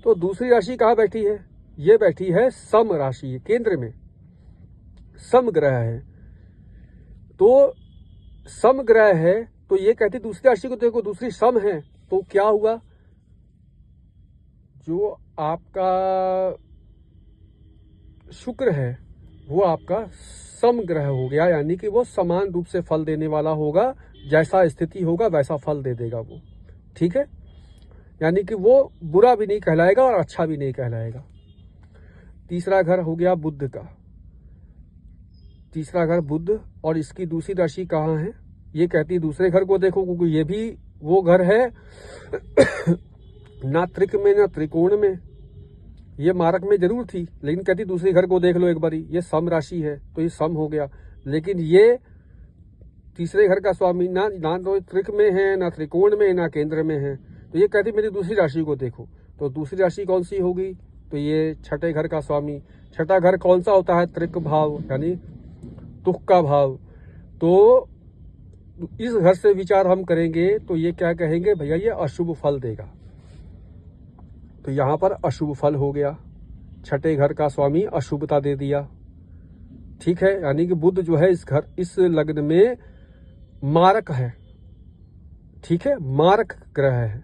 तो दूसरी राशि कहाँ बैठी है? ये बैठी है सम राशि, केंद्र में सम ग्रह है। तो सम ग्रह है तो ये कहती दूसरी राशि को देखो, दूसरी सम है। तो क्या हुआ? जो आपका शुक्र है वो आपका सम ग्रह हो गया, यानी कि वो समान रूप से फल देने वाला होगा। जैसा स्थिति होगा वैसा फल दे देगा वो, ठीक है। यानी कि वो बुरा भी नहीं कहलाएगा और अच्छा भी नहीं कहलाएगा। तीसरा घर हो गया बुध का। तीसरा घर बुध और इसकी दूसरी राशि कहाँ है? ये कहती दूसरे घर को देखो, क्योंकि ये भी वो घर है ना त्रिक में ना त्रिकोण में। ये मारक में जरूर थी, लेकिन कहती दूसरे घर को देख लो एक बारी, ये सम राशि है तो ये सम हो गया। लेकिन ये तीसरे घर का स्वामी ना तो त्रिक में है, ना त्रिकोण में, ना केंद्र में है। तो ये कहती मेरी दूसरी राशि को देखो। तो दूसरी राशि कौन सी होगी? तो ये छठे घर का स्वामी। छठा घर कौन सा होता है? त्रिक भाव, यानी दुख का भाव। तो इस घर से विचार हम करेंगे तो ये क्या कहेंगे? भैया ये अशुभ फल देगा। तो यहां पर अशुभ फल हो गया, छठे घर का स्वामी अशुभता दे दिया, ठीक है। यानी कि बुध जो है इस लग्न में मारक है, ठीक है, मारक ग्रह है,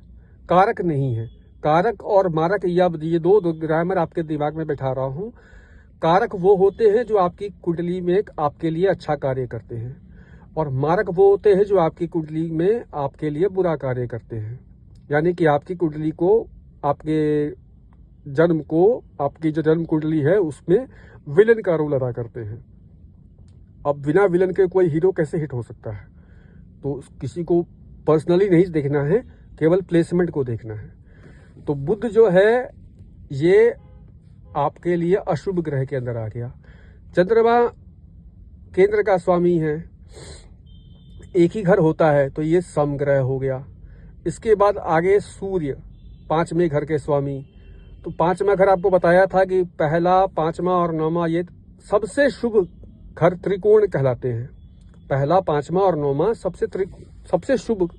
कारक नहीं है। कारक और मारक ये दो ग्रामर आपके दिमाग में बैठा रहा हूं। कारक वो होते हैं जो आपकी कुंडली में आपके लिए अच्छा कार्य करते हैं, और मारक वो होते हैं जो आपकी कुंडली में आपके लिए बुरा कार्य करते हैं। यानी कि आपकी कुंडली को, आपके जन्म को, आपकी जो जन्म कुंडली है उसमें विलन का रोल अदा करते हैं। अब बिना विलन के कोई हीरो कैसे हिट हो सकता है? तो किसी को पर्सनली नहीं देखना है, केवल प्लेसमेंट को देखना है। तो बुध जो है ये आपके लिए अशुभ ग्रह के अंदर आ गया। चंद्रमा केंद्र का स्वामी है, एक ही घर होता है तो ये सम ग्रह हो गया। इसके बाद आगे सूर्य, 5वें घर के स्वामी। तो 5वां घर आपको बताया था कि पहला, 5वां और 9वां ये सबसे शुभ घर त्रिकोण कहलाते हैं। पहला, 5वां और 9वां सबसे शुभ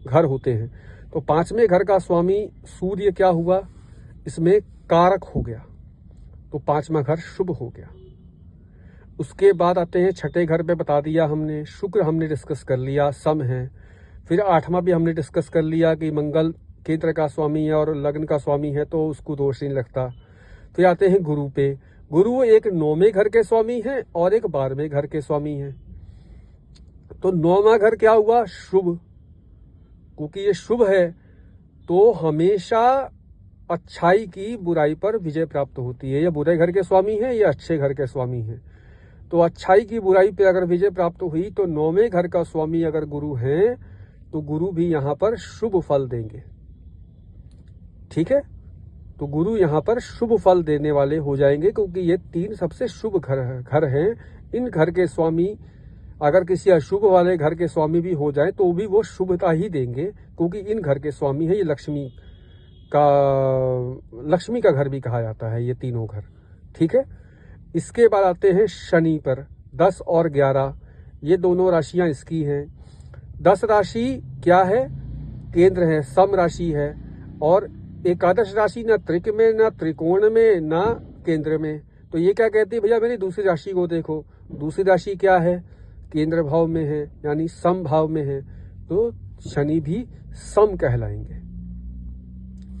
घर होते हैं। तो 5वें घर का स्वामी सूर्य क्या हुआ? इसमें कारक हो गया, तो 5वां घर शुभ हो गया। उसके बाद आते हैं छठे घर पे, बता दिया हमने, शुक्र हमने डिस्कस कर लिया, सम है। फिर 8वां भी हमने डिस्कस कर लिया कि मंगल केंद्र का स्वामी है और लग्न का स्वामी है तो उसको दोष नहीं लगता। फिर आते हैं गुरु पे। गुरु एक 9वें घर के स्वामी है और एक 12वें घर के स्वामी है। तो 9वां घर क्या हुआ? शुभ। क्योंकि ये शुभ है तो हमेशा अच्छाई की बुराई पर विजय प्राप्त होती है। ये बुरे घर के स्वामी है, ये अच्छे घर के स्वामी है। तो अच्छाई की बुराई पे अगर विजय प्राप्त हुई तो 9वें घर का स्वामी अगर गुरु है तो गुरु भी यहां पर शुभ फल देंगे, ठीक है। तो गुरु यहां पर शुभ फल देने वाले हो जाएंगे, क्योंकि ये 3 सबसे शुभ घर हैं। इन घर के स्वामी अगर किसी अशुभ वाले घर के स्वामी भी हो जाए तो भी वो शुभता ही देंगे, क्योंकि इन घर के स्वामी है। ये लक्ष्मी का घर भी कहा जाता है ये तीनों घर, ठीक है। इसके बाद आते हैं शनि पर। 10 और 11 ये दोनों राशियां इसकी हैं। 10 राशि क्या है? केंद्र है, सम राशि है। और एकादश राशि ना त्रिक में, ना त्रिकोण में, ना केंद्र में। तो ये क्या कहती है, भैया मेरी दूसरी राशि को देखो। दूसरी राशि क्या है, केंद्र भाव में है, यानी सम भाव में है, तो शनि भी सम कहलाएंगे।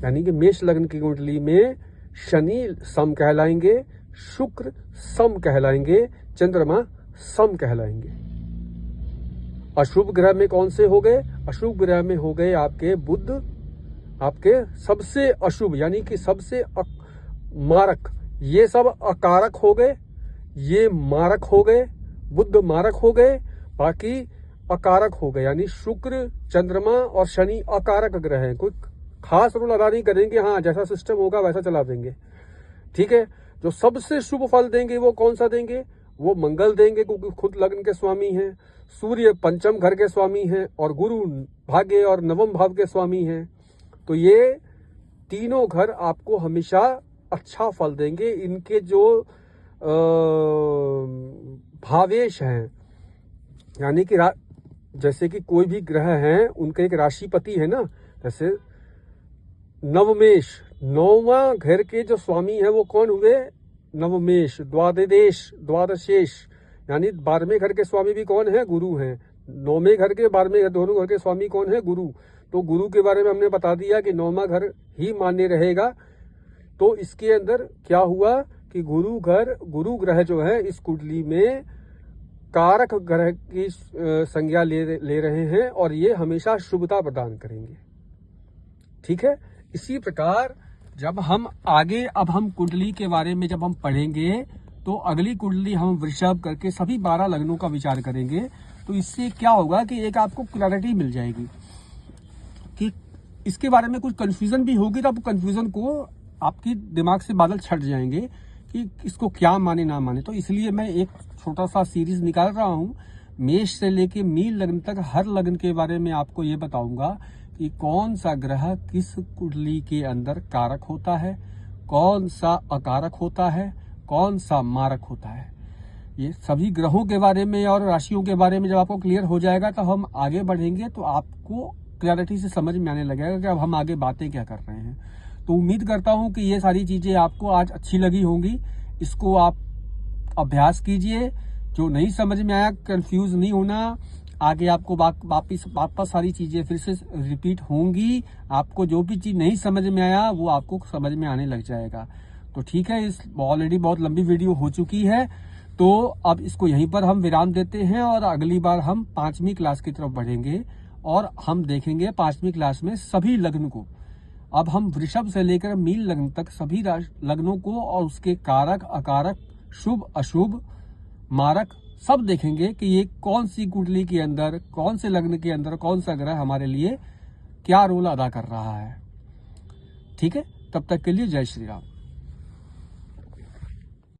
यानी कि मेष लग्न की कुंडली में शनि सम कहलाएंगे, शुक्र सम कहलाएंगे, चंद्रमा सम कहलाएंगे। अशुभ ग्रह में कौन से हो गए, अशुभ ग्रह में हो गए आपके बुध, आपके सबसे अशुभ यानी कि सबसे मारक, ये सब अकारक हो गए, ये मारक हो गए, बुध मारक हो गए, बाकी अकारक हो गए। यानी शुक्र, चंद्रमा और शनि अकारक ग्रह हैं, कोई खास रोल अदा नहीं करेंगे, हाँ जैसा सिस्टम होगा वैसा चला देंगे, ठीक है। जो सबसे शुभ फल देंगे वो कौन सा देंगे, वो मंगल देंगे, क्योंकि खुद लग्न के स्वामी हैं। सूर्य पंचम घर के स्वामी हैं और गुरु भाग्य और नवम भाव के स्वामी हैं। तो ये तीनों घर आपको हमेशा अच्छा फल देंगे। इनके जो भावेश हैं, यानी कि जैसे कि कोई भी ग्रह हैं उनका एक राशिपति है ना, जैसे नवमेश, नौवां घर के जो स्वामी है वो कौन हुए, नवमेश, द्वादशेश, यानी 12वें घर के स्वामी भी कौन है, गुरु हैं। 9वें घर के 12वें घर, दोनों घर के स्वामी कौन है, गुरु। तो गुरु के बारे में हमने बता दिया कि 9वां घर ही मान्य रहेगा। तो इसके अंदर क्या हुआ कि गुरु ग्रह जो है इस कुंडली में कारक ग्रह की संज्ञा ले रहे हैं और ये हमेशा शुभता प्रदान करेंगे, ठीक है। इसी प्रकार जब हम आगे अब हम कुंडली के बारे में जब हम पढ़ेंगे तो अगली कुंडली हम वृषभ करके सभी 12 लग्नों का विचार करेंगे। तो इससे क्या होगा कि एक आपको क्लैरिटी मिल जाएगी कि इसके बारे में कुछ कंफ्यूजन भी होगी, तो आप कंफ्यूजन को आपकी दिमाग से बादल छट जाएंगे कि इसको क्या माने ना माने। तो इसलिए मैं एक छोटा सा सीरीज निकाल रहा हूं, मेष से लेके मीन लग्न तक हर लग्न के बारे में आपको ये बताऊंगा कि कौन सा ग्रह किस कुंडली के अंदर कारक होता है, कौन सा अकारक होता है, कौन सा मारक होता है। ये सभी ग्रहों के बारे में और राशियों के बारे में जब आपको क्लियर हो जाएगा तो हम आगे बढ़ेंगे, तो आपको क्लैरिटी से समझ में आने लगेगा कि अब हम आगे बातें क्या कर रहे हैं। तो उम्मीद करता हूं कि ये सारी चीजें आपको आज अच्छी लगी होंगी। इसको आप अभ्यास कीजिए, जो नहीं समझ में आया कंफ्यूज नहीं होना, आगे आपको वापस सारी चीजें फिर से रिपीट होंगी। आपको जो भी चीज नहीं समझ में आया वो आपको समझ में आने लग जाएगा। तो ठीक है, इस ऑलरेडी बहुत लंबी वीडियो हो चुकी है, तो अब इसको यहीं पर हम विराम देते हैं और अगली बार हम 5वीं क्लास की तरफ बढ़ेंगे और हम देखेंगे 5वीं क्लास में सभी लग्न को। अब हम वृषभ से लेकर मीन लग्न तक सभी लग्नों को और उसके कारक, अकारक, शुभ, अशुभ, मारक सब देखेंगे कि ये कौन सी कुंडली के अंदर, कौन से लग्न के अंदर कौन सा ग्रह हमारे लिए क्या रोल अदा कर रहा है। ठीक है, तब तक के लिए जय श्री राम।